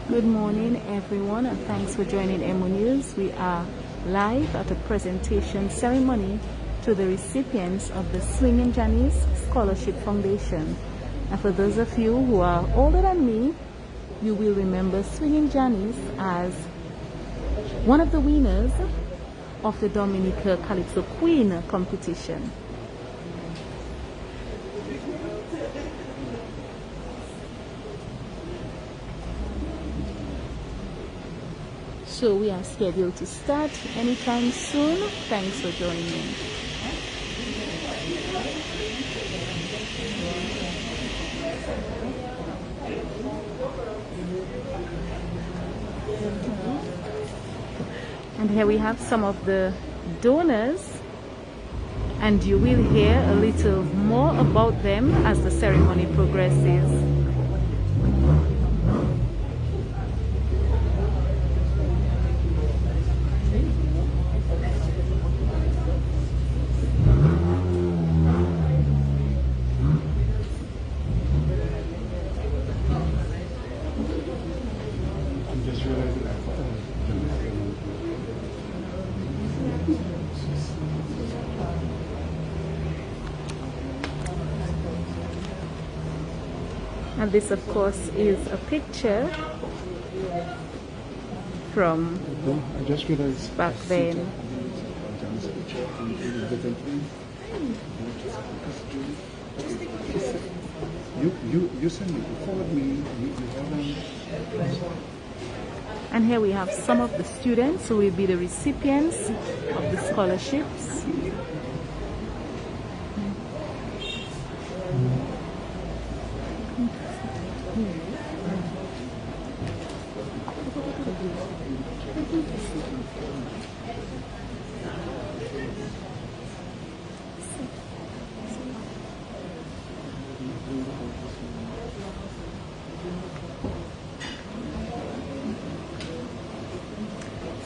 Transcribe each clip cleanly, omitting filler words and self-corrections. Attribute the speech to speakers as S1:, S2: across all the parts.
S1: Good morning, everyone, and thanks for joining MO News. We are live at a presentation ceremony to the recipients of the Swinging Janice Scholarship Foundation. And for those of you who are older than me, you will remember Swinging Janice as one of the winners of the Dominica Calypso Queen competition. So we are scheduled to start anytime soon. Thanks for joining me. And here we have some of the donors, and you will hear a little more about them as the ceremony progresses. And this, of course, is a picture from back then.
S2: You send me, forward me,
S1: And here we have some of the students who will be the recipients of the scholarships.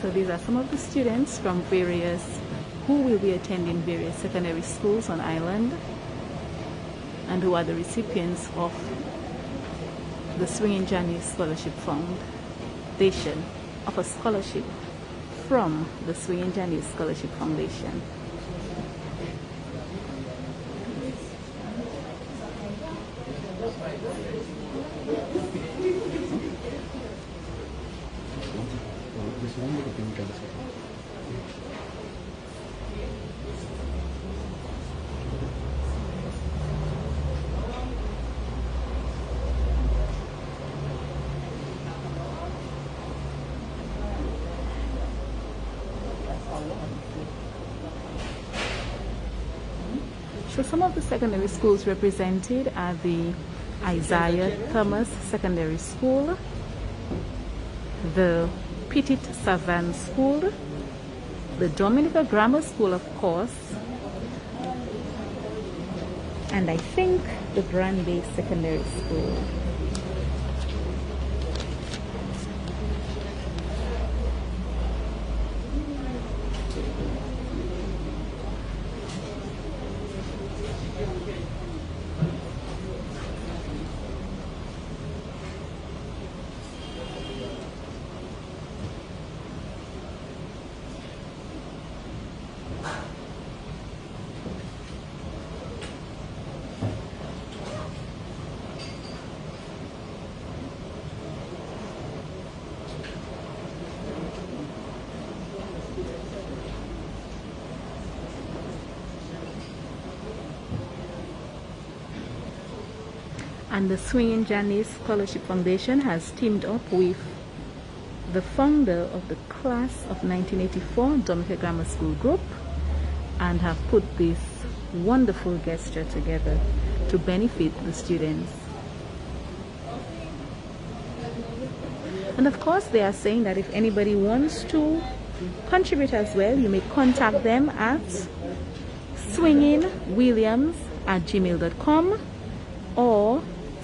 S1: So these are some of the students from who will be attending various secondary schools on island and who are the recipients of the Swinging Janice Scholarship Foundation, of a scholarship from the Swinging Janice Scholarship Foundation. So some of the secondary schools represented are the Isaiah Thomas Secondary School, the Petit Savant School, the Dominica Grammar School, of course, and I think the Grand Bay Secondary School. And the Swinging Janice Scholarship Foundation has teamed up with the founder of the class of 1984 Dominica Grammar School Group and have put this wonderful gesture together to benefit the students. And of course, they are saying that if anybody wants to contribute as well, you may contact them at swingingwilliams@gmail.com or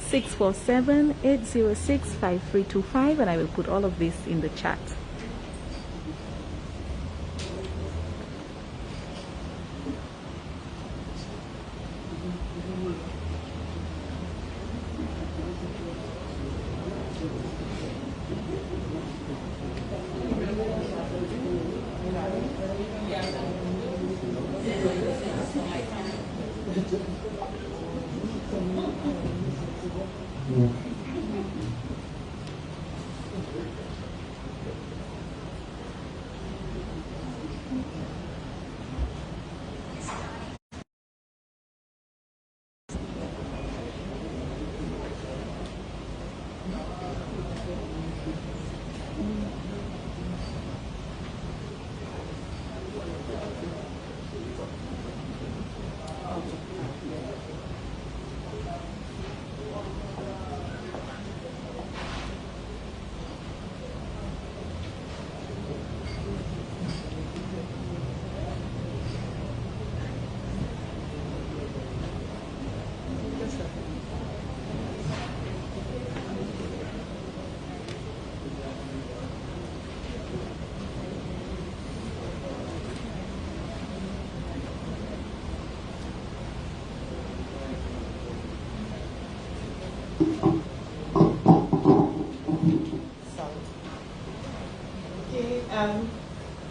S1: 647-806-5325, and I will put all of this in the chat.
S3: Okay,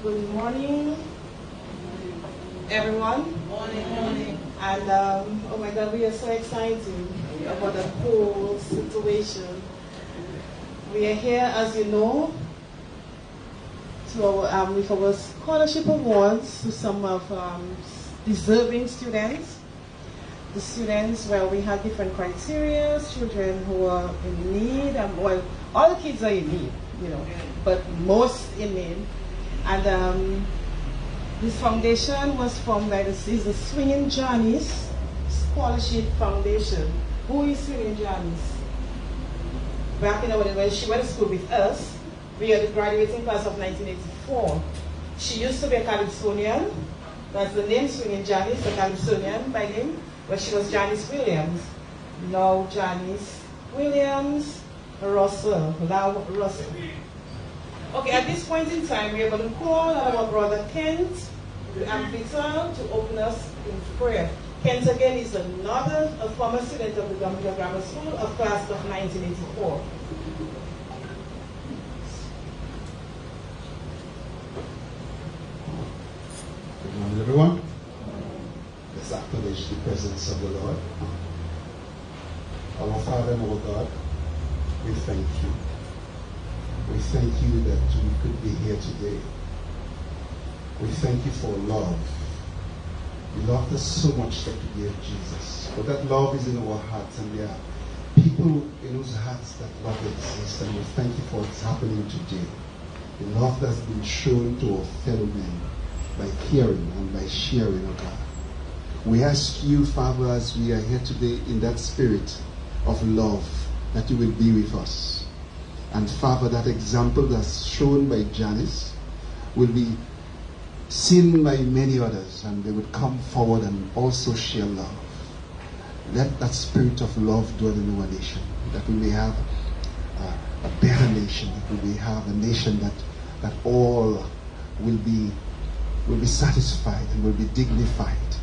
S3: good morning, everyone. Morning. And oh my God, we are so excited about the whole situation. We are here, as you know, to our, with our scholarship awards to some of deserving students. The students where we have different criteria, children who are in need, well, all the kids are in need, you know, but most in need. And this foundation was formed by the Swinging Janice Scholarship Foundation. Who is Swinging Janice? Back in the day when she went to school with us, we are the graduating class of 1984. She used to be a Calypsonian. That's the name, Swinging Janice, a Calypsonian by name. But she was Janice Williams. Now Janice Williams Russell. Now Russell. Okay, at this point in time, we are going to call on our brother Kent Vital to open us in prayer. Kent again is a former student of the Dominica Grammar School of class of 1984.
S2: Good morning, everyone. Let's acknowledge the presence of the Lord. Our Father and our God, we thank you. We thank you that we could be here today. We thank you for love. You loved us so much that you gave Jesus. But that love is in our hearts, and there are people in whose hearts that love exists, and we thank you for what's happening today. The love that's been shown to our fellow men by caring and by sharing, oh God. We ask you, Father, as we are here today in that spirit of love, that you will be with us. And Father, that example that's shown by Janice will be seen by many others, and they would come forward and also share love. Let that spirit of love dwell in our nation, that we may have a better nation, that we may have a nation that all will be satisfied and will be dignified.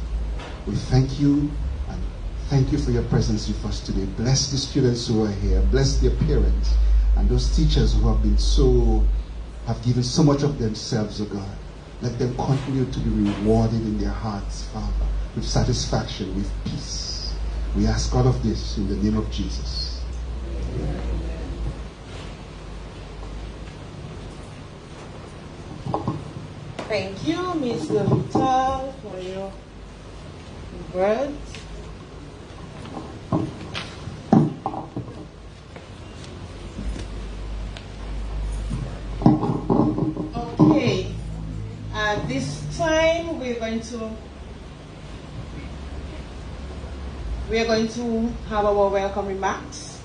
S2: We thank you, and thank you for your presence with us today. Bless the students who are here. Bless their parents and those teachers who have given so much of themselves, oh God. Let them continue to be rewarded in their hearts, Father, with satisfaction, with peace. We ask all of this in the name of Jesus.
S3: Thank you, Mr. Vital, for your words. Okay, at this time we are going to have our welcome remarks.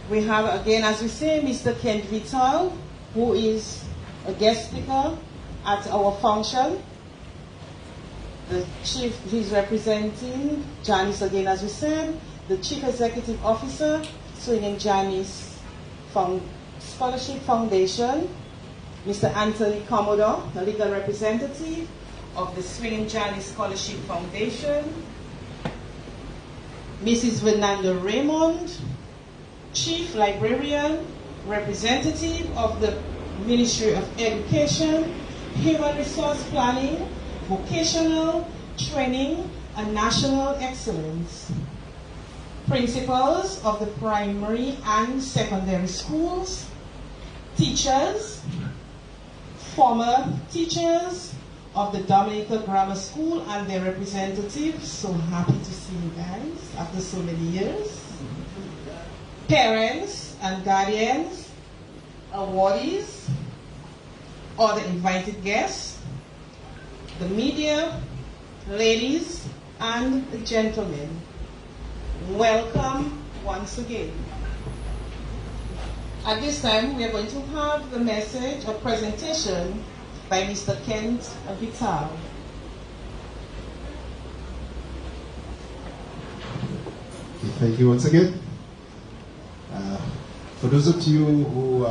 S3: We have again, as we say, Mr. Kent Vital, who is a guest speaker at our function. The chief, he's representing Janice again, as we said, the Chief Executive Officer, Swinging Janice Scholarship Foundation, Mr. Anthony Commodore, the legal representative of the Swinging Janice Scholarship Foundation, Mrs. Fernanda Raymond, Chief Librarian, representative of the Ministry of Education, Human Resource Planning, Vocational Training, and National Excellence. principals of the primary and secondary schools, teachers, former teachers of the Dominica Grammar School and their representatives. So happy to see you guys after so many years. Parents and guardians, awardees, other invited guests, the media, ladies and gentlemen, welcome once again. At this time, we are going to have the message or presentation by Mr. Kent Vital.
S2: Thank you once again. For those of you who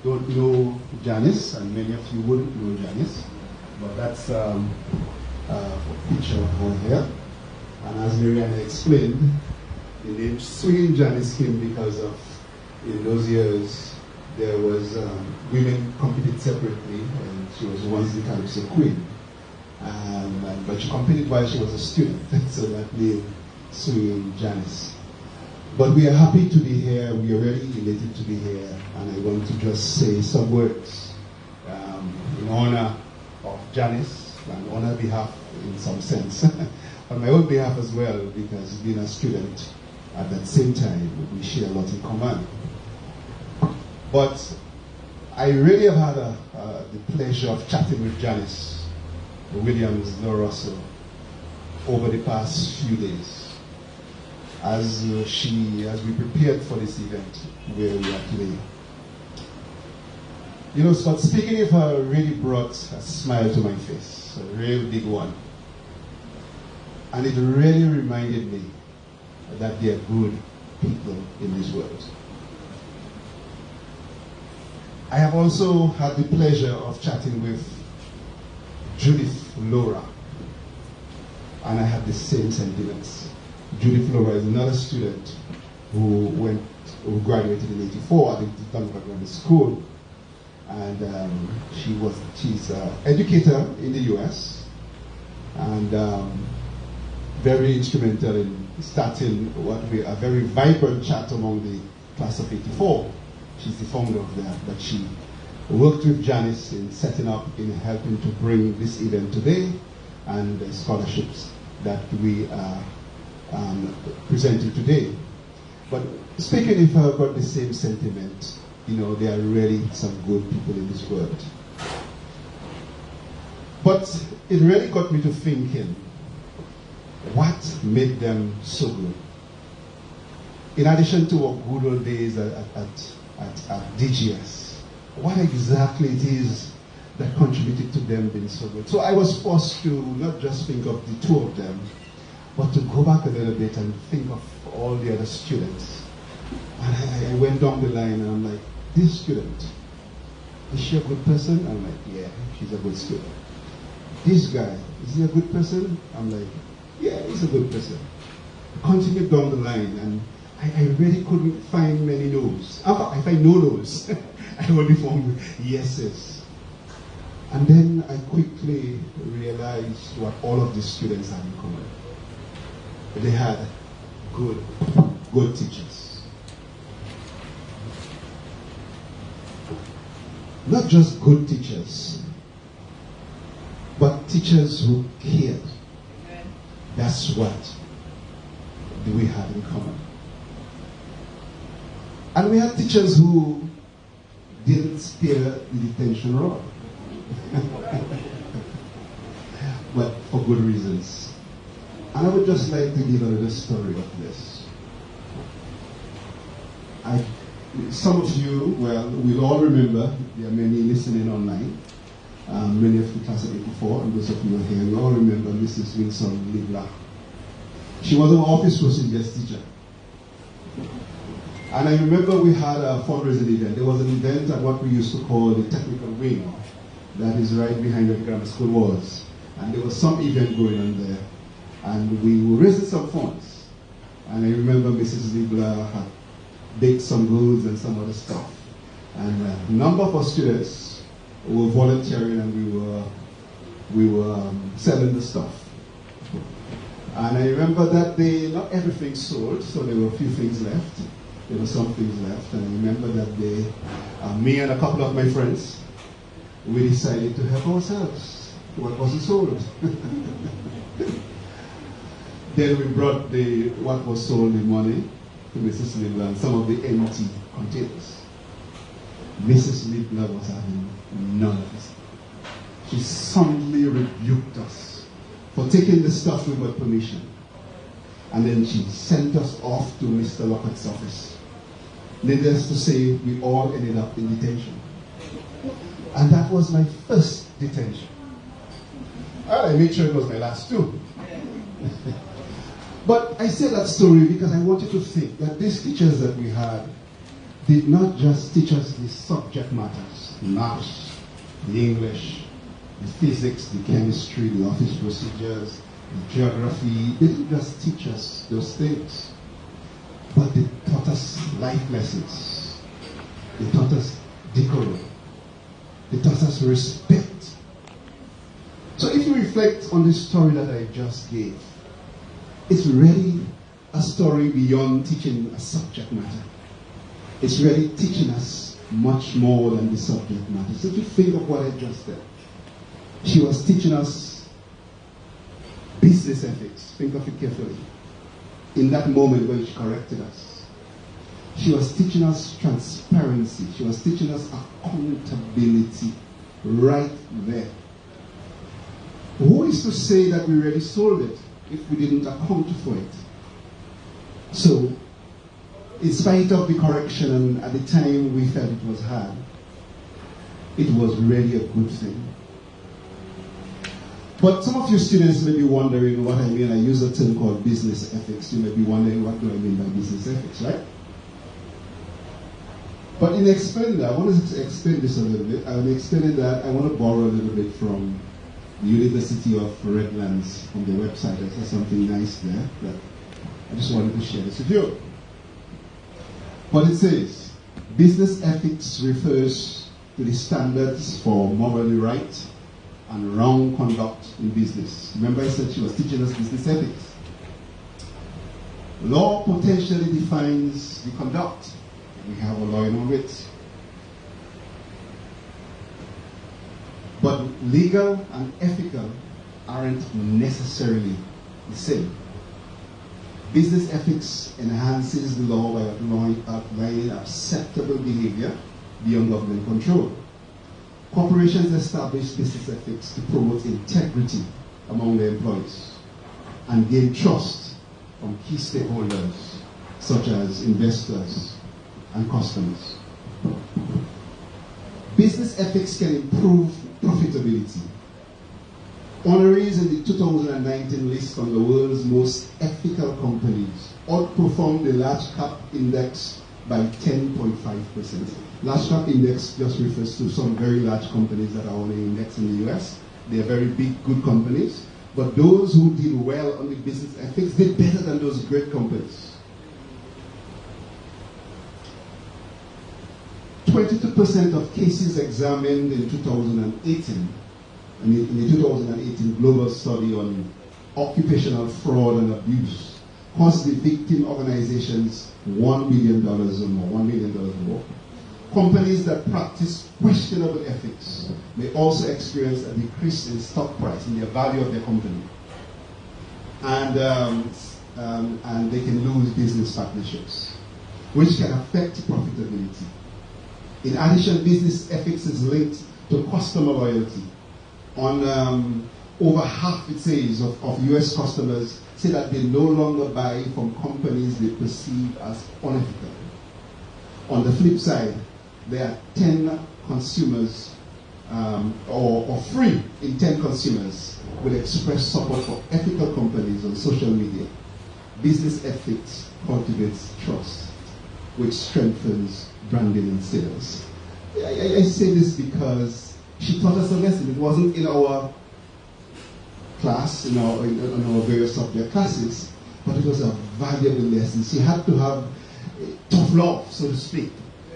S2: don't know Janice, and many of you wouldn't know Janice, but that's a picture of her here. And as Mariana explained, the name Swinging Janice came because of, in those years, there was women competed separately, and she was once the Calypso Queen. But she competed while she was a student, so that name Swinging Janice. But we are happy to be here. We are really elated to be here, and I want to just say some words in honor of Janice, and on her behalf in some sense, on my own behalf as well, because being a student at that same time, we share a lot in common. But I really have had the pleasure of chatting with Janice Williams Russell over the past few days, as we prepared for this event where we are today. You know, Scott, speaking of her really brought a smile to my face, a real big one. And it really reminded me that there are good people in this world. I have also had the pleasure of chatting with Judith Laura, and I have the same sentiments. Judith Laura is another student who graduated in '84 at the Dominica Grammar School, and she's an educator in the US, and very instrumental in starting a very vibrant chat among the class of '84. She's the founder of that, but she worked with Janice in setting up, in helping to bring this event today, and the scholarships that we are presenting today. But speaking of her about the same sentiment, you know, there are really some good people in this world. But it really got me to thinking, what made them so good? In addition to our good old days at DGS, what exactly it is that contributed to them being so good? So I was forced to not just think of the two of them, but to go back a little bit and think of all the other students. And I went down the line and I'm like, this student, is she a good person? I'm like, yeah, she's a good student. This guy, is he a good person? I'm like, yeah, he's a good person. Continued down the line, and I really couldn't find many no's. I find no no's. I only found yeses. And then I quickly realized what all of these students had in common. They had good teachers. Not just good teachers, but teachers who cared. That's what we had in common. And we had teachers who didn't spare the detention rod. But for good reasons. And I would just like to give a little story of this. Some of you, well, we'll all remember, there are many listening online, many of the class of '84, and those of you are here, we all remember Mrs. Wilson Libla. She was an office person guest teacher. And I remember we had a fundraising event. There was an event at what we used to call the technical wing, that is right behind where the grammar school was. And there was some event going on there. And we were raising some funds. And I remember Mrs. Libla had baked some goods and some other stuff. And a number of our students were volunteering, and we were selling the stuff. And I remember that day, not everything sold, so there were a few things left. There were some things left, and I remember that day, me and a couple of my friends, we decided to help ourselves to what wasn't sold. Then we brought what was sold in money to Mrs. Littler and some of the empty containers. Mrs. Littler was having none of this. She soundly rebuked us for taking the stuff without permission. And then she sent us off to Mr. Lockhart's office. Needless to say, we all ended up in detention. And that was my first detention. I made sure it was my last too. But I say that story because I want you to think that these teachers that we had did not just teach us the subject matters, the maths, the English, the physics, the chemistry, the office procedures, the geography. They didn't just teach us those things, but they taught us life lessons. They taught us decorum. They taught us respect. So if you reflect on the story that I just gave, it's really a story beyond teaching a subject matter. It's really teaching us much more than the subject matter. So if you think of what I just said, she was teaching us business ethics. Think of it carefully. In that moment when she corrected us, she was teaching us transparency. She was teaching us accountability right there. Who is to say that we really sold it if we didn't account for it? So, in spite of the correction, and at the time we felt it was hard, it was really a good thing. But some of you students may be wondering what I mean. I use a term called business ethics. You may be wondering, what do I mean by business ethics, right? But in explaining that, I want to explain this a little bit. I will explain that I want to borrow a little bit from the University of Redlands on their website. I saw something nice there that I just wanted to share this with you. But it says, business ethics refers to the standards for morally right and wrong conduct in business. Remember I said she was teaching us business ethics. Law potentially defines the conduct. We have a law in our writ. But legal and ethical aren't necessarily the same. Business ethics enhances the law by outlining acceptable behavior beyond government control. Corporations establish business ethics to promote integrity among their employees and gain trust from key stakeholders such as investors and customers. Business ethics can improve profitability. Honorees in the 2019 list on the world's most ethical companies outperformed the large cap index by 10.5%. Large cap index just refers to some very large companies that are on the index in the US. They are very big, good companies. But those who did well on the business ethics did better than those great companies. 22% of cases examined in 2018, in the 2018 global study on occupational fraud and abuse, cost the victim organizations $1 million or more, $1 million or more. Companies that practice questionable ethics may also experience a decrease in stock price, in the value of their company. And they can lose business partnerships, which can affect profitability. In addition, business ethics is linked to customer loyalty. On over half, it says, of US customers say that they no longer buy from companies they perceive as unethical. On the flip side, there are 10 consumers, or 3 in 10 consumers will express support for ethical companies on social media. Business ethics cultivates trust, which strengthens branding and sales. I say this because she taught us a lesson. It wasn't in our class, in our various subject classes, but it was a valuable lesson. She had to have tough love, so to speak.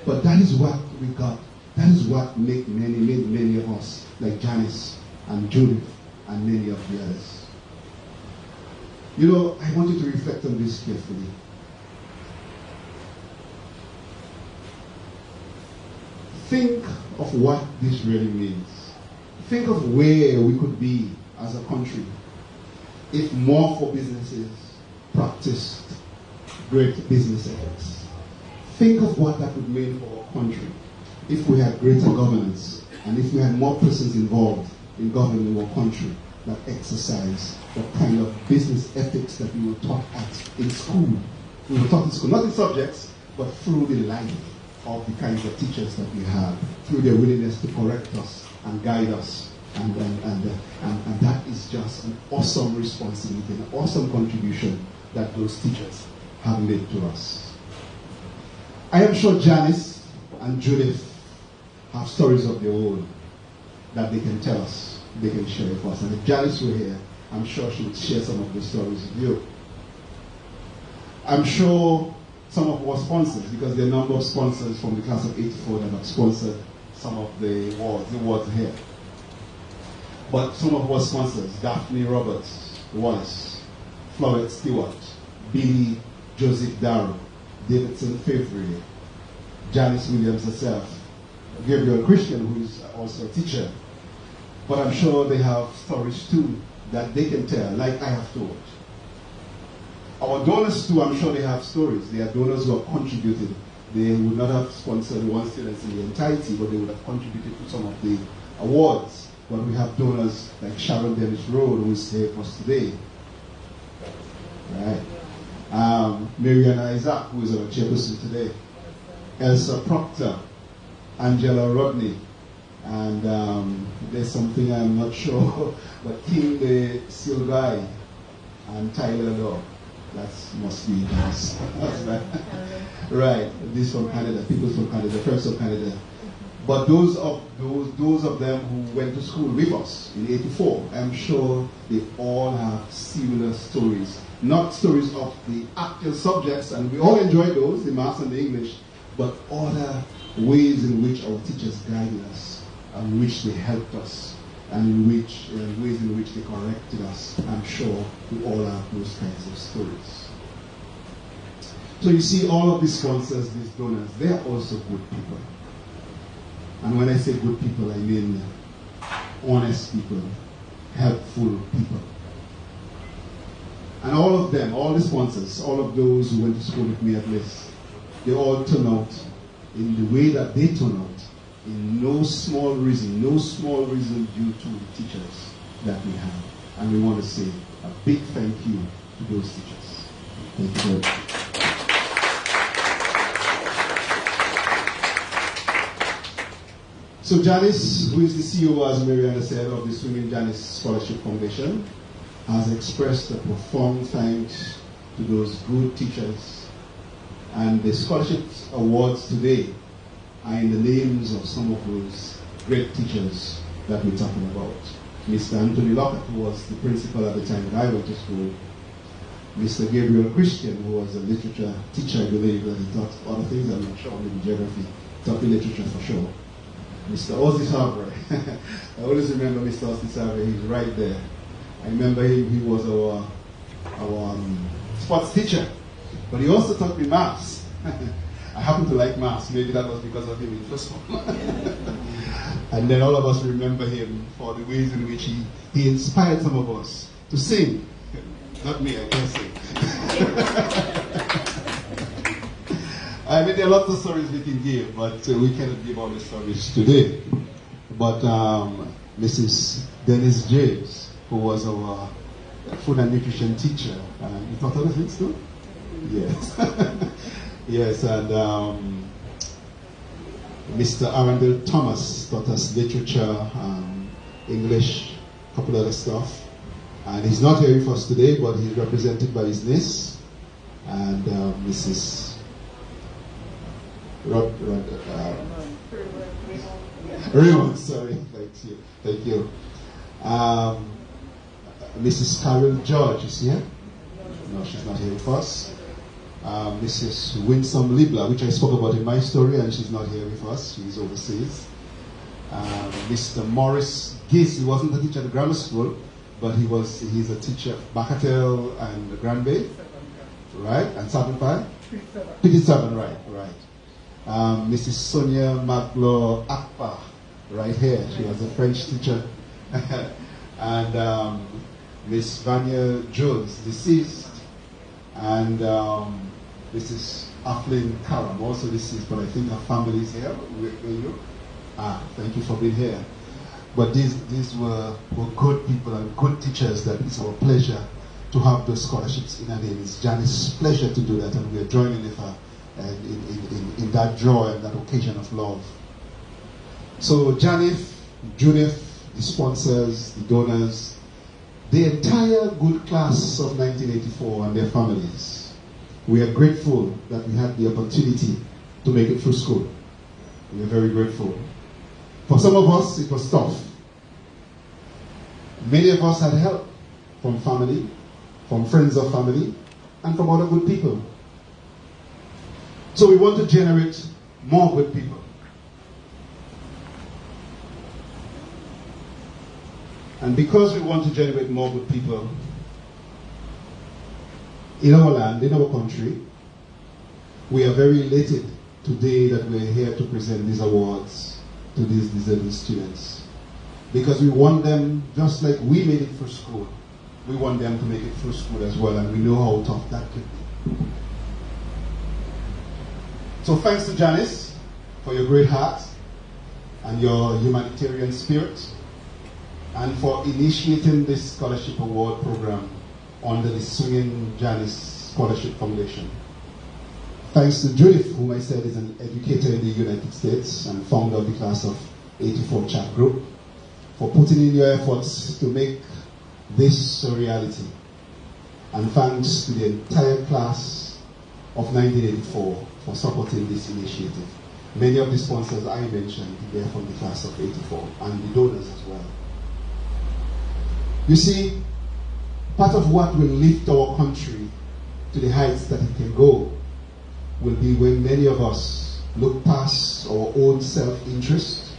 S2: But that is what we got. That is what made many of us, like Janice and Judith and many of the others. You know, I want you to reflect on this carefully. Think of what this really means. Think of where we could be as a country if more for businesses practiced great business ethics. Think of what that would mean for our country if we had greater governance and if we had more persons involved in governing our country that exercise the kind of business ethics that we were taught in school. We were taught in school, not in subjects, but through the life of the kinds of teachers that we have, through their willingness to correct us and guide us. And that is just an awesome responsibility, an awesome contribution that those teachers have made to us. I am sure Janice and Judith have stories of their own that they can tell us, they can share with us. And if Janice were here, I'm sure she would share some of the stories with you. I'm sure some of our sponsors, because there are a number of sponsors from the class of 84 that have sponsored some of the awards here. But some of our sponsors, Daphne Roberts Wallace, Florette Stewart, Billy Joseph Darrow, Davidson Favre, Janice Williams herself, Gabriel Christian, who is also a teacher. But I'm sure they have stories too that they can tell, like I have told. Our donors too, I'm sure they have stories. They are donors who have contributed. They would not have sponsored one student in the entirety, but they would have contributed to some of the awards. But we have donors like Sharon Dennis Road, who is here for us today. Right? Mariana Isaac, who is our chairperson today. Elsa Proctor, Angela Rodney, and there's something I'm not sure, but King the Silgai and Tyler Law. That must be his husband. Right, this from Canada, people from Canada, friends from Canada. But those of them who went to school with us in '84, I'm sure they all have similar stories. Not stories of the actual subjects, and we all enjoy those, the maths and the English, but other ways in which our teachers guided us, and which they helped us, and ways in which they corrected us. I'm sure we all have those kinds of stories. So you see, all of these sponsors, these donors, they are also good people. And when I say good people, I mean honest people, helpful people. And all of them, all the sponsors, all of those who went to school with me at least, they all turn out in the way that they turn out, in no small reason due to the teachers that we have. And we want to say a big thank you to those teachers. Thank you very much. So Janice, who is the CEO, as Mariana said, of the Swimming Janice Scholarship Foundation, has expressed a profound thanks to those good teachers. And the scholarship awards today are in the names of some of those great teachers that we're talking about. Mr. Anthony Lockett, who was the principal at the time that I went to school. Mr. Gabriel Christian, who was a literature teacher, I believe, that he taught other things, I'm not sure, maybe geography, taught me literature for sure. Mr. Ozzy Sabre. I always remember Mr. Ozzy Sabre, he's right there. I remember him, he was our sports teacher, but he also taught me maths. I happen to like maths, maybe that was because of him in first one. And then all of us remember him for the ways in which he inspired some of us to sing. Not me, I can't sing. I mean, there are lots of stories we can give, but we cannot give all the stories today. But Mrs. Dennis James, who was our food and nutrition teacher, you taught other things too? Yes. Yes, and Mr. Arundel Thomas taught us literature, English, a couple other stuff. And he's not here with us today, but he's represented by his niece and Mrs. Raymond, sorry, thank you. Mrs. Carol George is here? No, she's not here with us. Mrs. Winsome Libla, which I spoke about in my story, and she's not here with us, she's overseas. Mr. Morris Giss, he wasn't a teacher at the grammar school, but he's a teacher of Bacatel and Grand Bay, right? And 75? 57, right. Mrs. Sonia Maglo Akpa, right here. She was a French teacher. And Miss Vanya Jones, deceased. And Mrs. Aflin Karam, also deceased, but I think her family is here. Where you? Thank you for being here. But these were good people and good teachers that it's our pleasure to have those scholarships in her name. It's Janice's pleasure to do that, and we are joining with her in that joy and that occasion of love. So Janice, Judith, the sponsors, the donors, the entire good class of 1984 and their families, we are grateful that we had the opportunity to make it through school. We are very grateful. For some of us, it was tough. Many of us had help from family, from friends of family, and from other good people. So we want to generate more good people. And because we want to generate more good people in our land, in our country, we are very elated today that we're here to present these awards to these deserving students. Because we want them, just like we made it through school, we want them to make it through school as well, and we know how tough that could be. So thanks to Janice for your great heart and your humanitarian spirit, and for initiating this scholarship award program under the Swinging Janice Scholarship Foundation. Thanks to Judith, whom I said is an educator in the United States and founder of the class of 84 chat group, for putting in your efforts to make this a reality. And thanks to the entire class of 1984 for supporting this initiative. Many of the sponsors I mentioned, they're from the class of 84, and the donors as well. You see, part of what will lift our country to the heights that it can go will be when many of us look past our own self-interest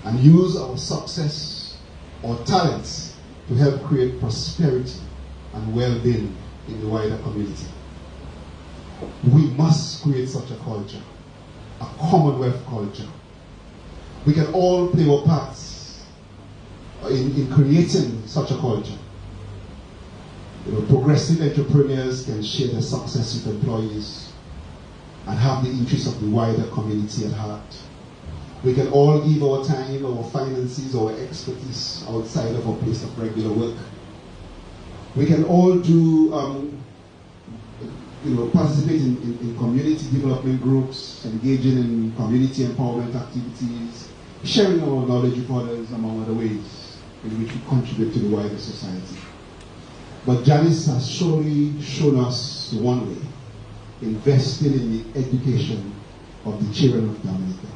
S2: and use our success or talents to help create prosperity and well-being in the wider community. We must create such a culture, a Commonwealth culture. We can all play our parts in creating such a culture. Progressive entrepreneurs can share their success with employees and have the interests of the wider community at heart. We can all give our time, our finances, our expertise outside of our place of regular work. We can all do, participate in community development groups, engaging in community empowerment activities, sharing our knowledge with others, among other ways in which we contribute to the wider society. But Janice has surely shown us one way: investing in the education of the children of Dominica.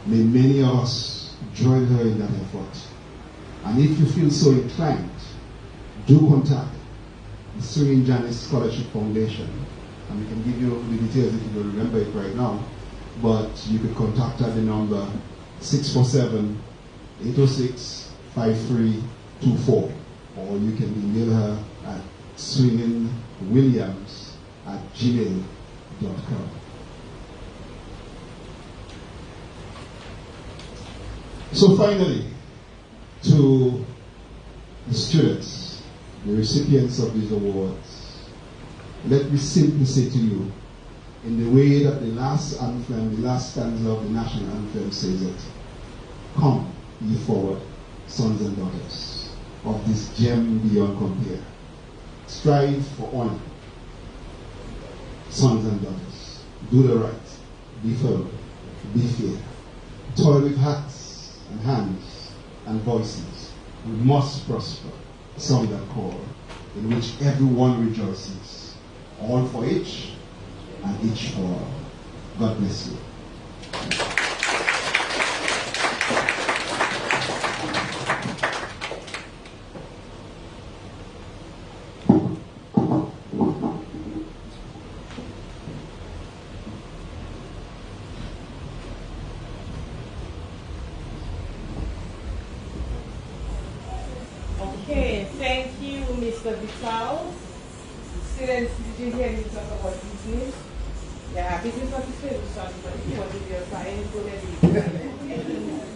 S2: May many of us join her in that effort. And if you feel so inclined, do contact the Swinging Janice Scholarship Foundation. And we can give you the details if you don't remember it right now. But you can contact her at the number 647-806-5324. Or you can email her at swingingwilliams@gmail.com. So finally, to the students, the recipients of these awards, let me simply say to you, in the way that the last anthem, the last stanza of the national anthem says it, come ye forward, sons and daughters of this gem beyond compare. Strive for honor, sons and daughters. Do the right, be firm, be fair. Toil with hearts and hands and voices. We must prosper, some that call, in which everyone rejoices. All for each, and each for all. God bless you.
S3: Okay. Mr. Vital. Students, did you hear me talk about business? Yeah, business was his favorite subject, but he wanted to be a science, so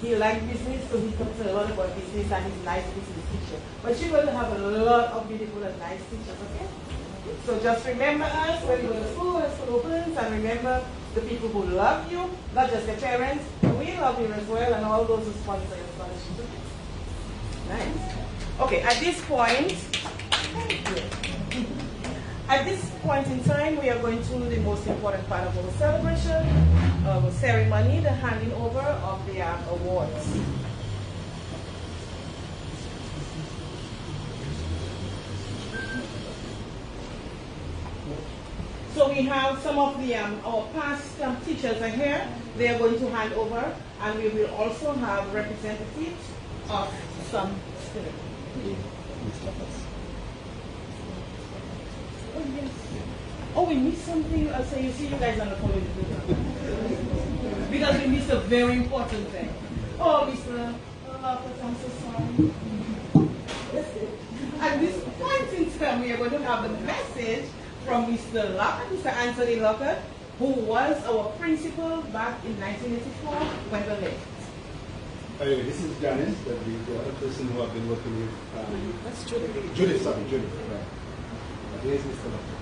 S3: he liked business, so he talks a lot about business and he's a nice business teacher. But you're going to have a lot of beautiful and nice teachers, okay? So just remember us when you go to school, when school opens, and remember the people who love you, not just your parents, but we love you as well, and all those who sponsor your scholarship. Okay? Nice. Okay, at this point, in time, we are going to the most important part of our celebration, our ceremony, the handing over of the awards. So we have some of the our past teachers are here. They are going to hand over, and we will also have representatives of some students. Oh, yes. Oh, we missed something. So you see you guys on the phone. Because we missed a very important thing. Oh, Mr. Lopez, I'm so sorry. At this point in time, we are going to have the message from Mr. Lockett, Mr. Anthony Lockett, who was our principal back in 1984 when we left.
S4: Anyway, this is Janice, the other person who I've been working with.
S3: That's Judith.
S4: Judith, right. Here's Mr. Lockett.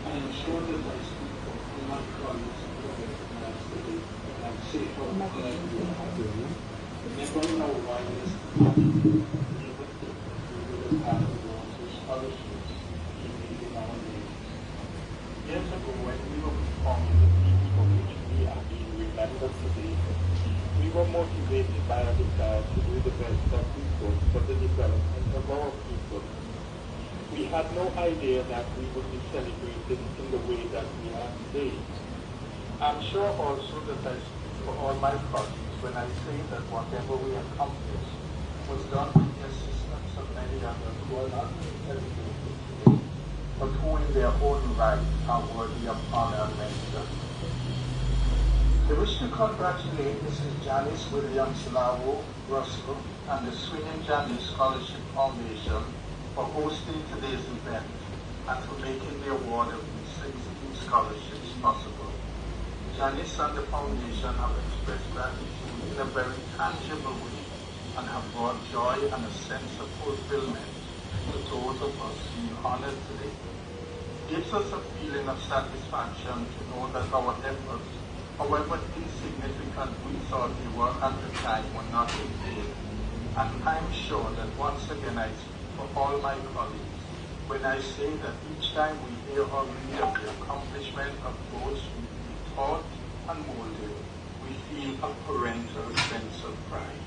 S5: I am sure that I speak for all my colleagues who recognize today and say how glad we are. Remembering our widest we will have awards or scholarships in our name. Years ago, when we were performing the themes for which we are being remembered today, we were motivated by a desire to do the best that we could for the development of our people. We had no idea that we would be celebrated in the way that we are today. I'm sure also that I speak for all my colleagues when I say that whatever we accomplished was done with the assistance of many others who are not being celebrated today, but who in their own right are worthy of honor and mention. I wish to congratulate Mrs. Janice Williams-Lawo Russell and the Swinging Janice Scholarship Foundation for hosting today's event and for making the award of these 16 scholarships possible. Janice and the foundation have expressed gratitude in a very tangible way and have brought joy and a sense of fulfillment to those of us being honored today. It gives us a feeling of satisfaction to know that our efforts, however insignificant we thought they were at the time, were not in vain. And I'm sure that once again I speak for all my colleagues when I say that each time we hear or read of the accomplishment of those who we taught and molded, we feel a parental sense of pride.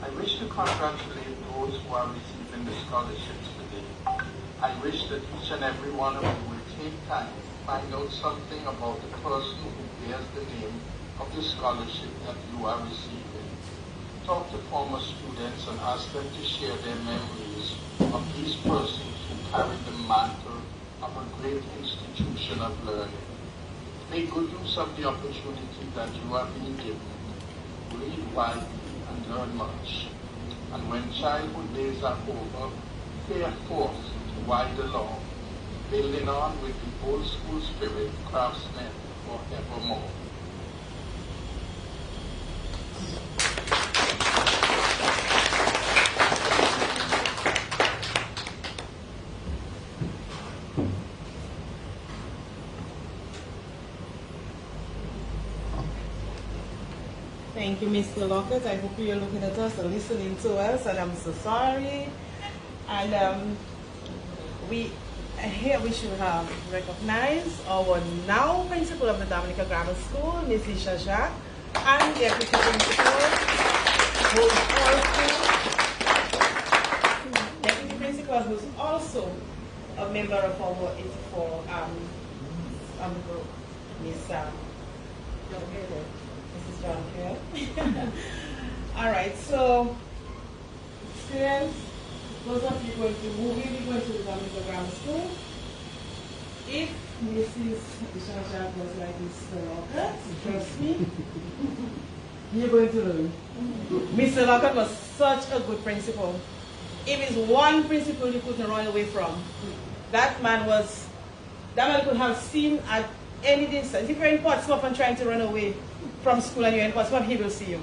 S5: I wish to congratulate those who are receiving the scholarships today. I wish that each and every one of you will take time to find out something about the person who bears the name of the scholarship that you are receiving. Talk to former students and ask them to share their memories of these persons who carry the mantle of a great institution of learning. Make good use of the opportunity that you are being given. Read widely and learn much. And when childhood days are over, fare forth to wider law, building on with the old school spirit, craftsmen forevermore.
S3: Thank you, Mr. Lockett. I hope you're looking at us and listening to us, and I'm so sorry. And here we should have recognized our now principal of the Dominica Grammar School, Ms. Isha Jacques, and deputy principal, who's also a member of our 84 group, Mrs. John Kerr. All right, so students, those of you going to who will be going to the Dominica Grammar School, if Mrs. Isha was like Mr. Lockett, trust me, you're going to learn. Mr. Lockett was such a good principal. If it's one principal you couldn't run away from, that man could have seen at any distance. If you're in Portsmouth and trying to run away from school and you're in Portsmouth, he will see you.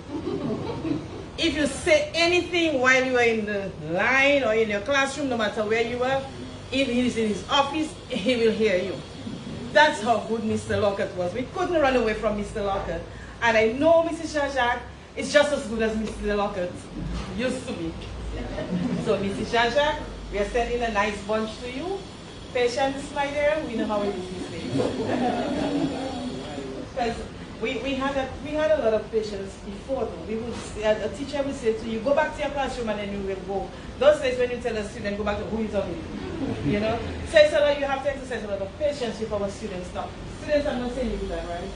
S3: If you say anything while you are in the line or in your classroom, no matter where you are, if he's in his office, he will hear you. That's how good Mr. Lockett was. We couldn't run away from Mr. Lockett. And I know Mrs. Jajak is just as good as Mr. Lockett used to be. So Mrs. Jajak, we are sending a nice bunch to you. Patience, my dear, we know how it is these days. Because we had a lot of patience before though. A teacher would say to you, go back to your classroom and then you will go. Those days when you tell a student, go back to who is on it. You know? So it's a lot, you have to exercise a lot of patience with our students now. Students, I'm not saying you do that, right?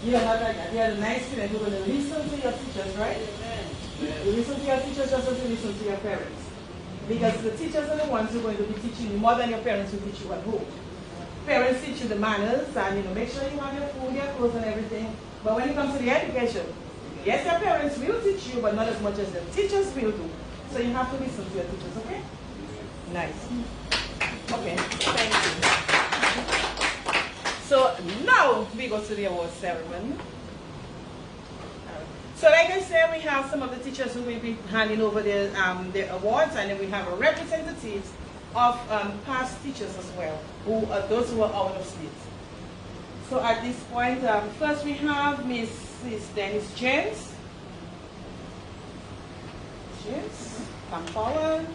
S3: You are not like that. You are a nice student who are going to listen to your teachers, right? You listen to your teachers just as you listen to your parents. Because the teachers are the ones who are going to be teaching you more than your parents will teach you at home. Parents teach you the manners and make sure you have your food, your clothes and everything. But when it comes to the education, yes, your parents will teach you, but not as much as the teachers will do. So you have to listen to your teachers, okay? Nice. Okay, thank you. So now we go to the award ceremony. So like I said, we have some of the teachers who will be handing over their awards, and then we have representatives of past teachers as well, who are those who are out of state. So at this point, first we have Mrs. Dennis James. James, come forward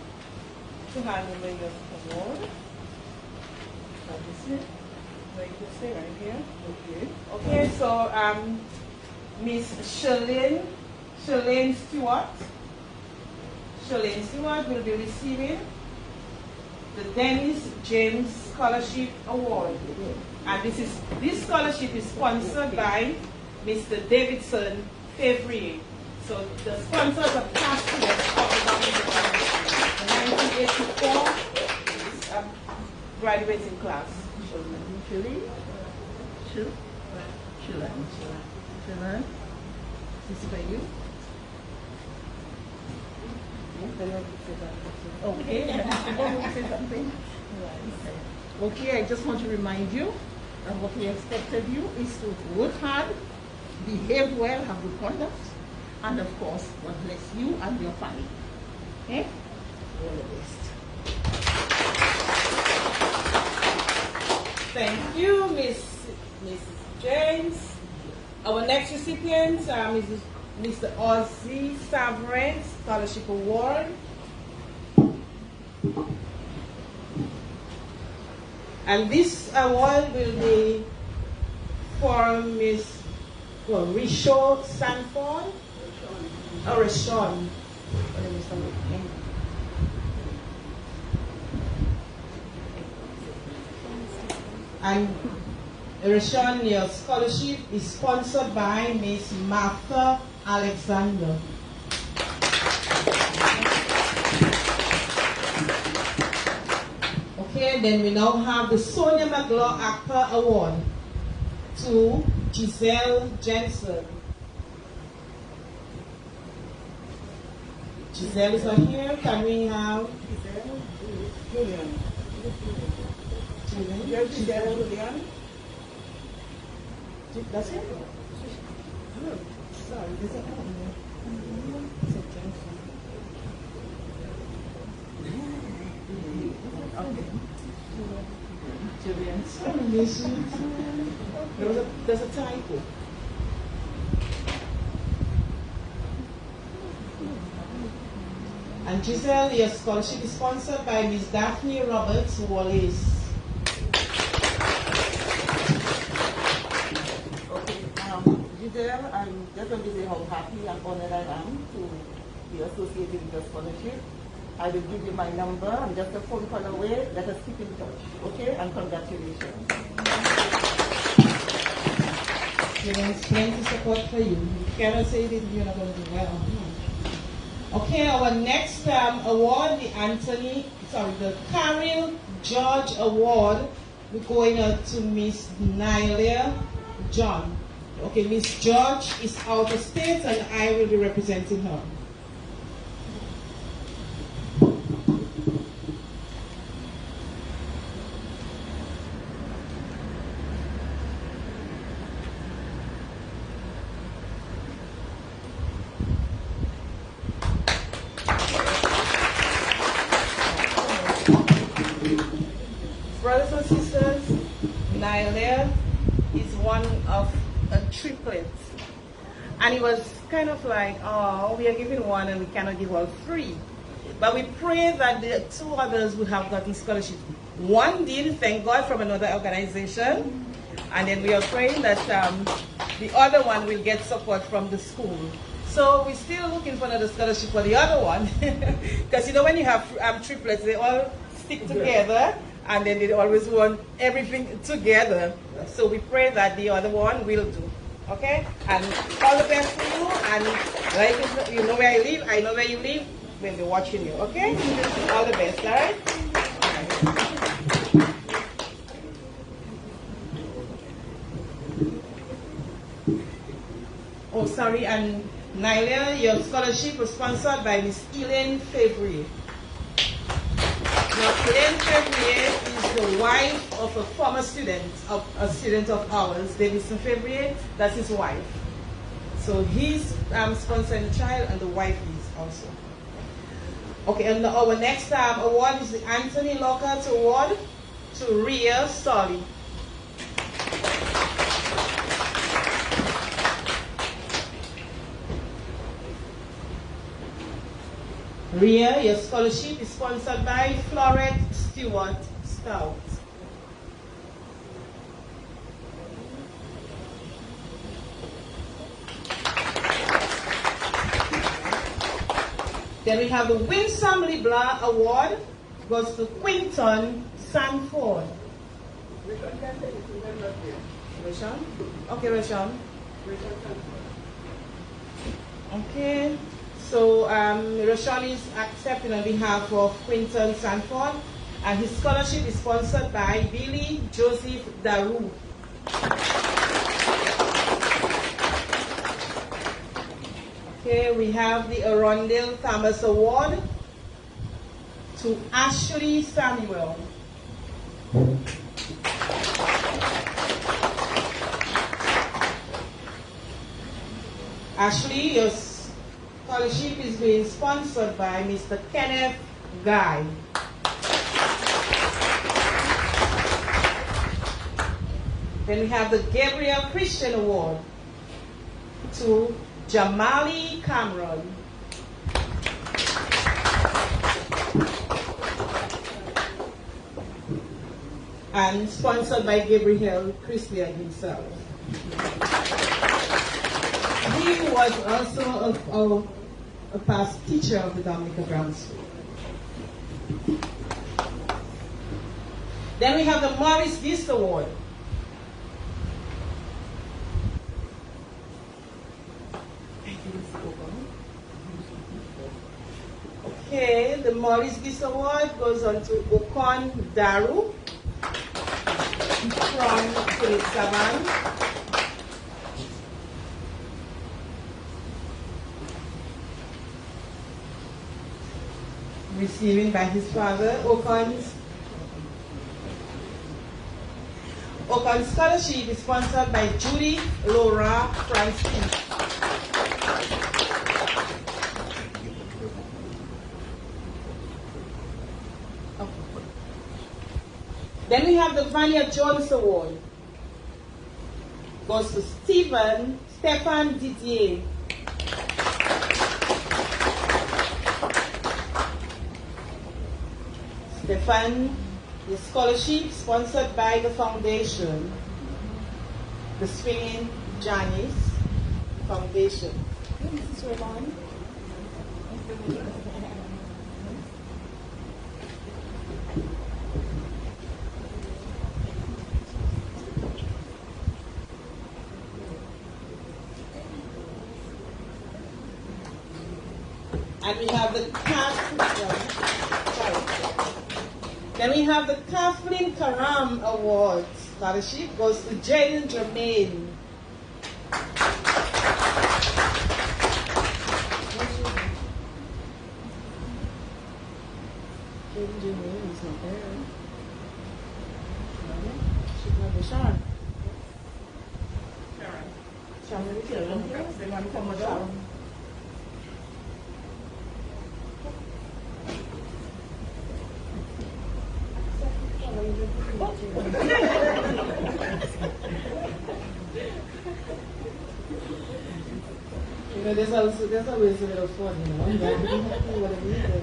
S3: to hand over your award. Where you can stay right here. Okay. Okay, so Miss Shalane Stewart. Shalane Stewart will be receiving the Dennis James Scholarship Award. And this scholarship is sponsored by Mr. Davidson Fevrier. So the sponsors are past students of the 1984 graduating class. Shalane, this is for you. Okay. Okay, I just want to remind you that what we expect of you is to work hard, behave well, have good conduct, and of course, God bless you and your family. Okay? All the best. Thank you, Mrs. James. Our next recipient is Mr. Ozzy Savren Scholarship Award. And this award will be for Miss Risho Sanford. Or Rishon. And Rishon, your scholarship is sponsored by Miss Martha Alexander. Okay, then we now have the Sonia McLaugh Actor Award to Giselle Jensen. Giselle is not here. Can we have Julian? Julian? That's it? Oh, sorry, there's a problem there. Okay. Julian. There's a typo. And Giselle, your scholarship is sponsored by Ms. Daphne Roberts Wallace.
S6: Giselle, I'm just going to say how happy and honored I am to be associated with the scholarship. I will give you my number. I'm just a phone call away. Let us keep in touch. Okay? And congratulations.
S3: There's plenty support for you. You cannot say that you're not going to do well. Okay, our next award, the Carol George Award, we're going to Miss Nylia John. Okay, Miss George is out of state and I will be representing her. Brothers and sisters, Nailea is one of a triplet. And it was kind of like, oh, we are giving one and we cannot give all three. But we pray that the two others would have gotten scholarships. One did, thank God, from another organization. And then we are praying that the other one will get support from the school. So we're still looking for another scholarship for the other one. Because you know when you have triplets, they all stick together and then they always want everything together. So we pray that the other one will do. Okay? And all the best for you. And like you know where I live, I know where you live. We'll be watching you. Okay? All the best, all right? Oh, sorry, and Naila, your scholarship was sponsored by Miss Elaine Fevrier. Now, Elaine Fevrier is the wife of a former student, of ours, Davidson Fevrier. That's his wife. So he's sponsoring the child, and the wife is also. Okay, and our next award is the Anthony Lockhart Award to Rhea Solly. Rhea, your scholarship is sponsored by Florette Stewart Stout. Then we have the Winsome LeBlanc Award, goes to Quinton Sanford. Rishon? Okay, Rishon. Okay. So Rishon is accepting on behalf of Quinton Sanford, and his scholarship is sponsored by Billy Joseph Daru. Okay, we have the Arundel Thomas Award to Ashley Samuel. Ashley, your scholarship is being sponsored by Mr. Kenneth Guy. Then we have the Gabriel Christian Award to Jamali Cameron. And sponsored by Gabriel Christian himself. He was also a past teacher of the Dominica Grammar School. Then we have the Morris Gist Award. Okay, the Morris Gist Award goes on to Okon Daru from Philip Savan. Receiving by his father, Okon's scholarship is sponsored by Judy Laura Francine. Then we have the Vanya Jones Award. Goes to Stefan Didier. Stefan, the scholarship sponsored by the foundation, the Swinging Janice Foundation. Mrs. Ramon. And we have the Then we have the Kathleen Karam Award. Scholarship goes to Jaden Germain. Jaden Germain is not there. She's not there. Sharon. Sharon. know, there's always a little fun, you know. You have to be happy whatever you do.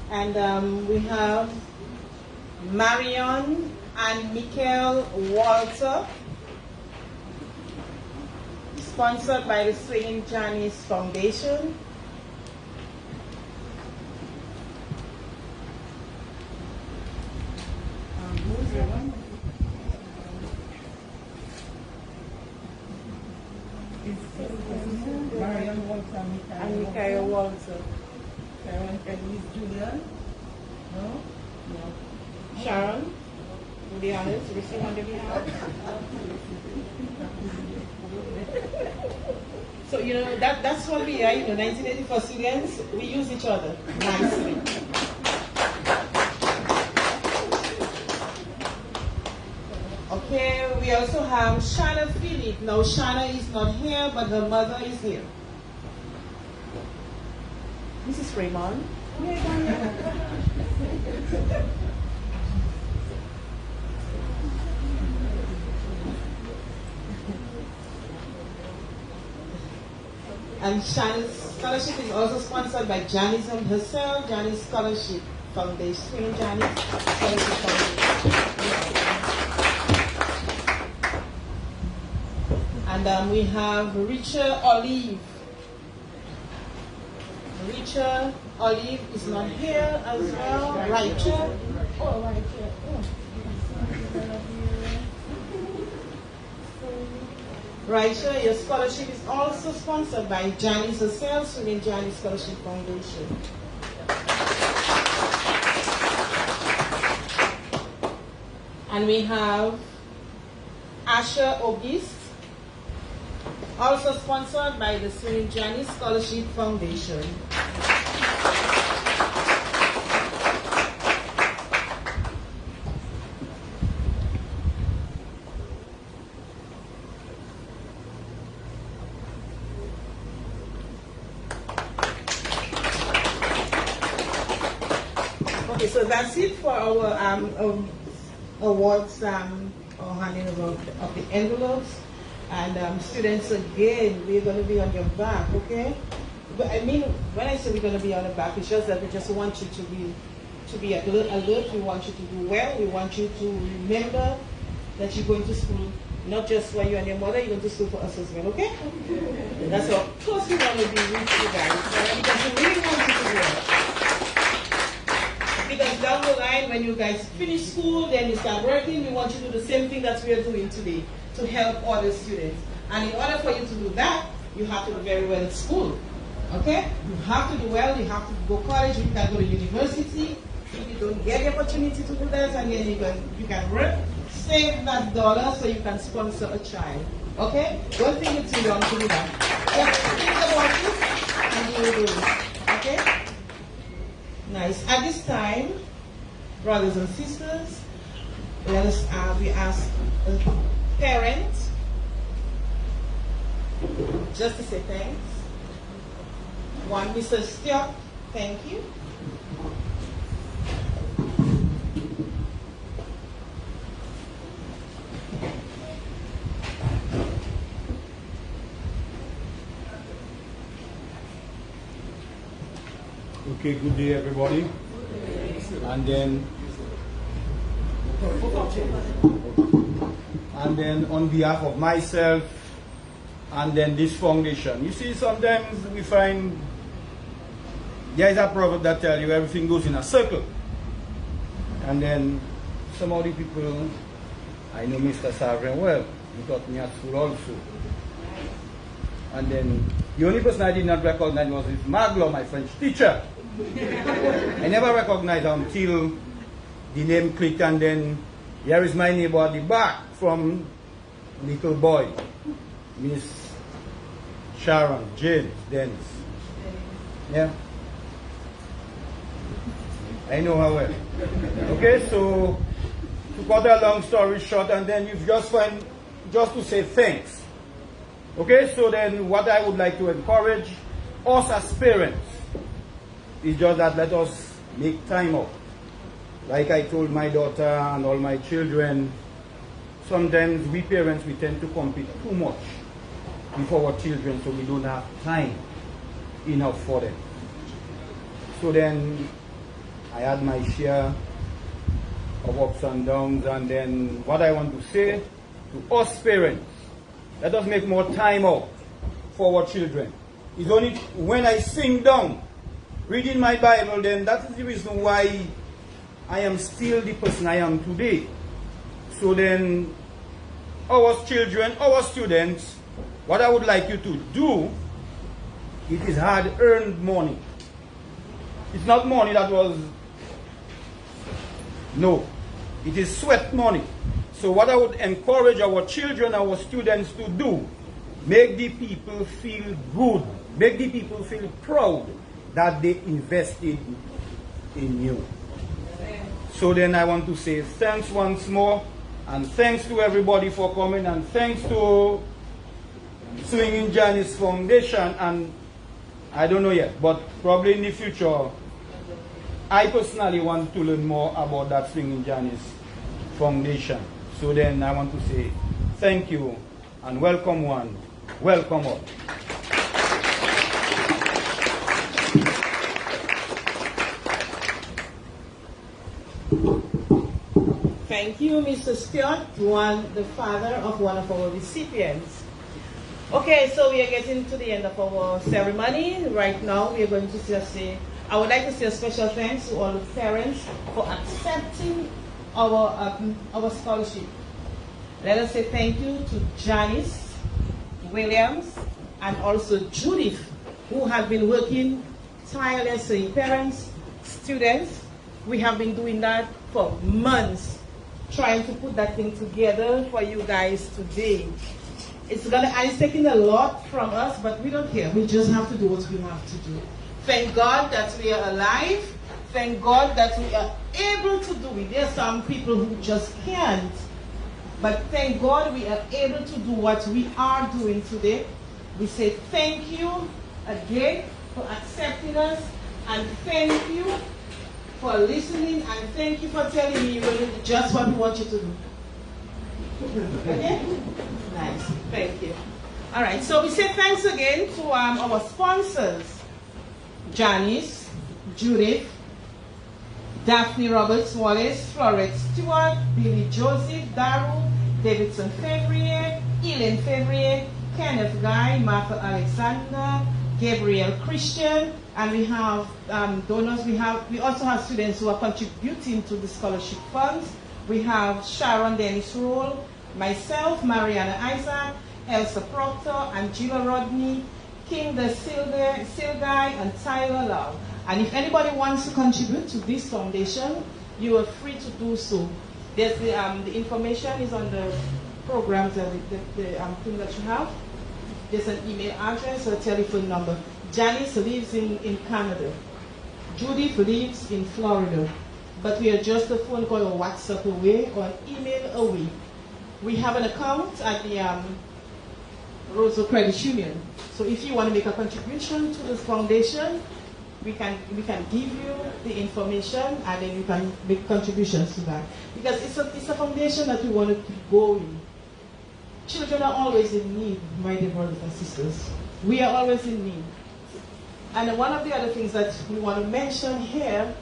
S3: And we have Marion and Michael Walter, sponsored by the Swinging Janice Foundation. Who's the one?
S6: Marion Walter
S3: And Michael Walter.
S6: Sharon Elise Julian? No?
S3: No. Sharon, to be honest, receive on the behalf. So, you know, that's what we are, you know, 1984 students, we use each other nicely. Okay, we also have Shanna Phillip. Now, Shanna is not here, but her mother is here. Mrs. Raymond. And Janice Scholarship is also sponsored by Janice herself, Janice Scholarship Foundation, Janice Scholarship Foundation. And we have Richard Olive. Richard Olive is not here as well. Rachel. Oh, Rachel. Oh. Rachel, your scholarship is also sponsored by Janice herself, Swinging Janice Scholarship Foundation. And we have Asher Auguste, also sponsored by the Swinging Janice Scholarship Foundation. Okay, so that's it for our awards or handing of the envelopes. And students, again, we're going to be on your back, okay? But I mean, when I say we're going to be on the back, it's just that we just want you to be alert. We want you to do well. We want you to remember that you're going to school, not just for you and your mother, you're going to school for us as well, okay? That's how close we want to be with you guys, because we really want you to do well. Because down the line, when you guys finish school, then you start working, we want you to do the same thing that we are doing today, to help other students. And in order for you to do that, you have to do very well at school. Okay? You have to do well, you have to go to college, you can go to university. If you don't get the opportunity to do that, and then you can work, save that dollar so you can sponsor a child. Okay? Don't think it's too long to do that. Just think about it and you will do it. Okay? Nice. At this time, brothers and sisters, let us we ask parents just to say thanks. One, Mr. Stewart, thank you.
S4: Okay, good day everybody. And then on behalf of myself and then this foundation, you see, sometimes we find there is a proverb that tells you everything goes in a circle. And then some of the people, I know Mr. Savren well, he taught me at school also. And then the only person I did not recognize was Maglo, my French teacher. I never recognized her until the name clicked, and then here is my neighbor at the back from little boy, Miss Sharon James Dennis. Yeah, I know her well. Okay, so to cut a long story short, and then you've just to say thanks. Okay, so then what I would like to encourage us as parents is just that let us make time out. Like I told my daughter and all my children, sometimes we parents, we tend to compete too much with our children, so we don't have time enough for them. So then I had my share of ups and downs, and then what I want to say to us parents, let us make more time out for our children. It's only when I sing down, reading my Bible, then that is the reason why I am still the person I am today. So then, our children, our students, what I would like you to do, it is hard-earned money. It's not money that was, no, it is sweat money. So what I would encourage our children, our students to do, make the people feel good, make the people feel proud that they invested in you. So then I want to say thanks once more, and thanks to everybody for coming, and thanks to Swinging Janice Foundation, and I don't know yet, but probably in the future, I personally want to learn more about that Swinging Janice Foundation. So then I want to say thank you, and welcome one, welcome all.
S3: Thank you, Mr. Scott, the father of one of our recipients. Okay, so we are getting to the end of our ceremony. Right now, we are going to just say, I would like to say a special thanks to all the parents for accepting our scholarship. Let us say thank you to Janice, Williams, and also Judith, who have been working tirelessly. Parents, students, we have been doing that for months, trying to put that thing together for you guys today. It's taking a lot from us, but we don't care. We just have to do what we have to do. Thank God that we are alive. Thank God that we are able to do it. There are some people who just can't. But thank God we are able to do what we are doing today. We say thank you again for accepting us, and thank you for listening, and thank you for telling me just what we want you to do. Okay? Nice. Thank you. All right. So we say thanks again to our sponsors, Janice, Judith, Daphne Roberts Wallace, Florette Stewart, Billy Joseph, Daru, Davidson Fevrier, Elaine Fevrier, Kenneth Guy, Martha Alexander, Gabriel Christian, and we have donors. We also have students who are contributing to the scholarship funds. We have Sharon Dennis Roll, myself, Mariana Isaac, Elsa Proctor, Angela Rodney, King the Silguy, and Tyler Love. And if anybody wants to contribute to this foundation, you are free to do so. There's the information is on the programs, the thing that you have. There's an email address or a telephone number. Janice lives in Canada. Judith lives in Florida. But we are just a phone call or WhatsApp away or an email away. We have an account at the Roseville Credit Union. So if you want to make a contribution to this foundation, we can give you the information, and then you can make contributions to that. Because it's a foundation that we want to keep going. Children are always in need, my dear brothers and sisters. We are always in need. And one of the other things that we want to mention here,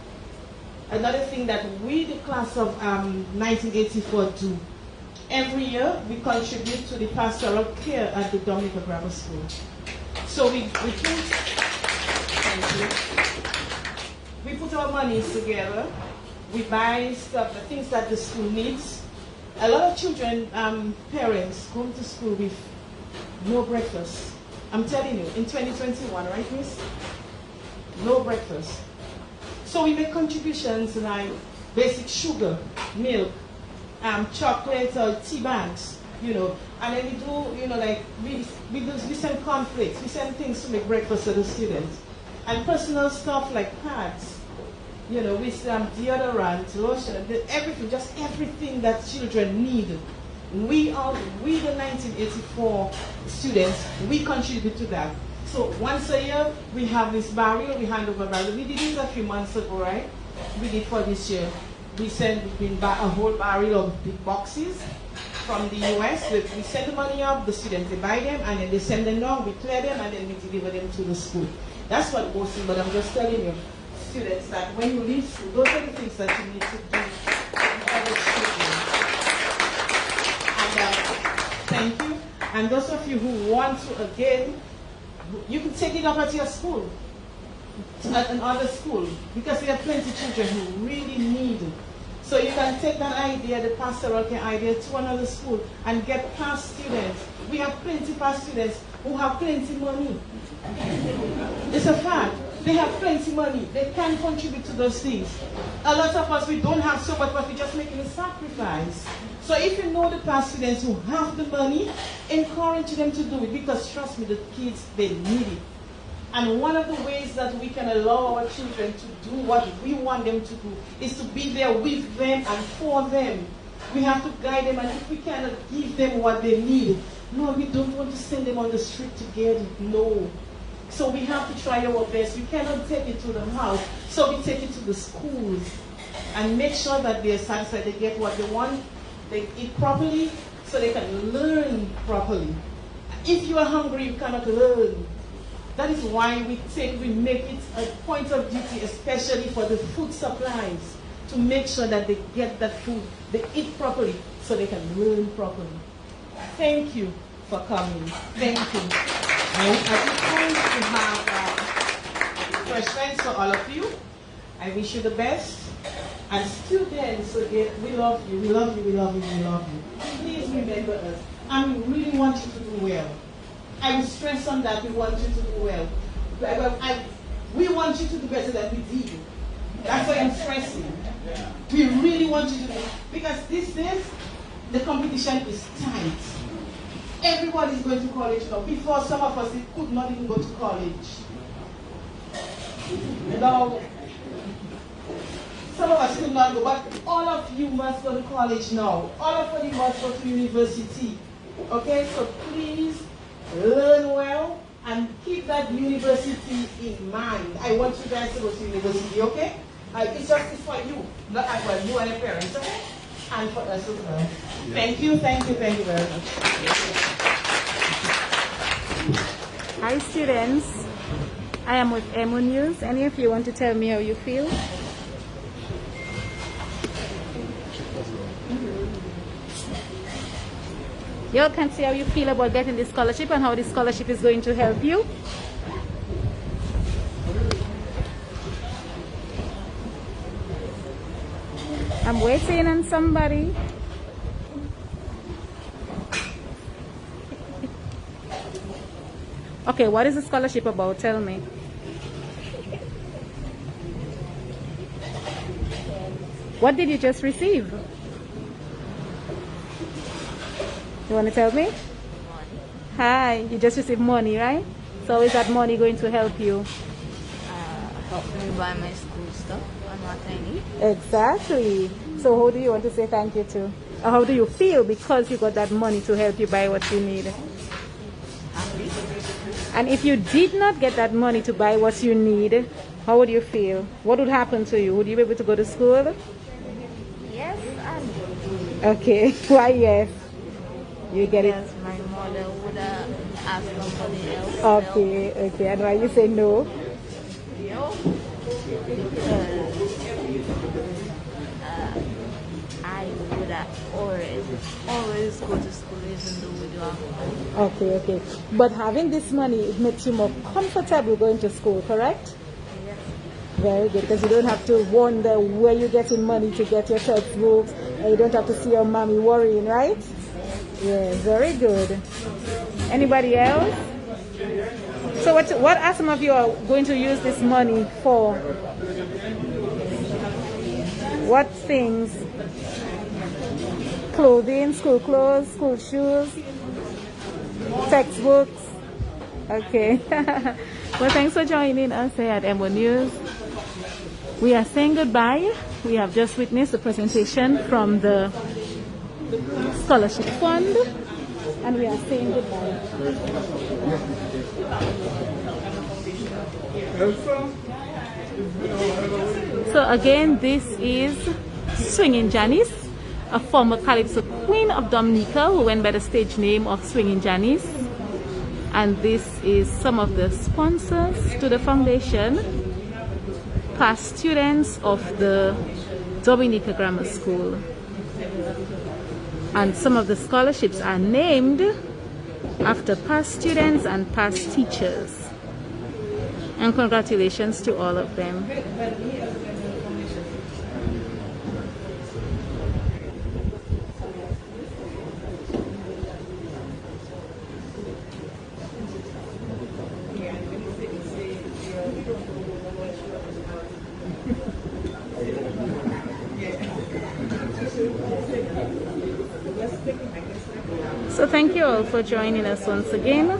S3: another thing that we, the class of 1984, do. Every year, we contribute to the pastoral care at the Dominica Grammar School. So we put our monies together. We buy stuff, the things that the school needs. A lot of children, parents, come to school with no breakfast. I'm telling you, in 2021, right, miss? No breakfast. So we make contributions like basic sugar, milk, chocolate or tea bags, and then we do, like we send cornflakes, we send things to make breakfast for the students, and personal stuff like pads, we send deodorant, lotion, everything, just everything that children need. We the 1984 students, we contribute to that. So once a year, we have this barrel, we hand over barrel. We did this a few months ago, right? we did for this year. We sent a whole barrel of big boxes from the US. We send the money up, the students, they buy them, and then they send them down, we clear them, and then we deliver them to the school. That's what goes in, but I'm just telling you, students, that when you leave school, those are the things that you need to do for the children. And thank you. And those of you who want to, again, you can take it up at your school, at another school, because we have plenty of children who really need it. So you can take that idea, the pastoral care idea, to another school and get past students. We have plenty past students who have plenty money. It's a fact. They have plenty money. They can contribute to those things. A lot of us, we don't have so much, but we're just making a sacrifice. So if you know the past students who have the money, encourage them to do it, because trust me, the kids, they need it. And one of the ways that we can allow our children to do what we want them to do is to be there with them and for them. We have to guide them, and if we cannot give them what they need, no, we don't want to send them on the street to get it, no. So we have to try our best. We cannot take it to the house, so we take it to the schools and make sure that they're satisfied, they get what they want, they eat properly, so they can learn properly. If you are hungry, you cannot learn. That is why we make it a point of duty, especially for the food supplies, to make sure that they get that food, they eat properly, so they can learn properly. Thank you for coming. Thank you. And at this point, we have refreshments for all of you. I wish you the best. And students, again, we love you, we love you, we love you, we love you. Please remember us. And we really want you to do well. I will stress on that. We want you to do well. We want you to do better than we did. That's why I'm stressing. We really want you to do, because these days, the competition is tight. Everybody is going to college now. Before, some of us could not even go to college. Now, some of us could not go, but all of you must go to college now. All of you must go to university. Okay, so please learn well and keep that university in mind. I want you guys to go to university, okay? It's just for you, not for you and your parents, okay? And for us as well. Thank you very much.
S1: Hi students, I am with Emo News. Any of you want to tell me how you feel? You all can see how you feel about getting this scholarship and how this scholarship is going to help you. I'm waiting on somebody. Okay, what is the scholarship about? Tell me. What did you just receive? You want to tell me?
S7: Money.
S1: Hi, you just received money, right? So is that money going to help you?
S7: Help me buy my school stuff and what I need.
S1: Exactly. So who do you want to say thank you to? Or how do you feel because you got that money to help you buy what you need?
S7: Happy.
S1: And if you did not get that money to buy what you need, how would you feel? What would happen to you? Would you be able to go to school?
S7: Yes, and
S1: Okay. Why yes? You get it?
S7: yes, my mother would have asked somebody else.
S1: Okay, okay. And why you say no?
S7: No, because I would have always go to school even though we don't have money.
S1: Okay, okay. But having this money, it makes you more comfortable going to school, correct?
S7: Yes.
S1: Very good, because you don't have to wonder where you're getting money to get your textbooks, and you don't have to see your mommy worrying, right? Yeah, very good. Anybody else? So what are some of you are going to use this money for? What things? Clothing, school clothes, school shoes, textbooks. Okay. Well, thanks for joining us here at Emo News. We are saying goodbye. We have just witnessed the presentation from the Scholarship Fund, and we are saying goodbye.
S4: Elsa?
S1: So again, this is Swinging Janice, a former Calypso Queen of Dominica who went by the stage name of Swinging Janice. And this is some of the sponsors to the foundation, past students of the Dominica Grammar School. And some of the scholarships are named after past students and past teachers. And congratulations to all of them. So thank you all for joining us once again,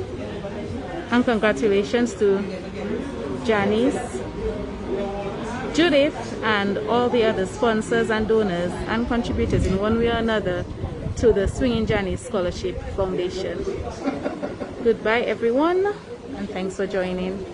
S1: and congratulations to Janice, Judith, and all the other sponsors and donors and contributors in one way or another to the Swinging Janice Scholarship Foundation. Goodbye everyone, and thanks for joining.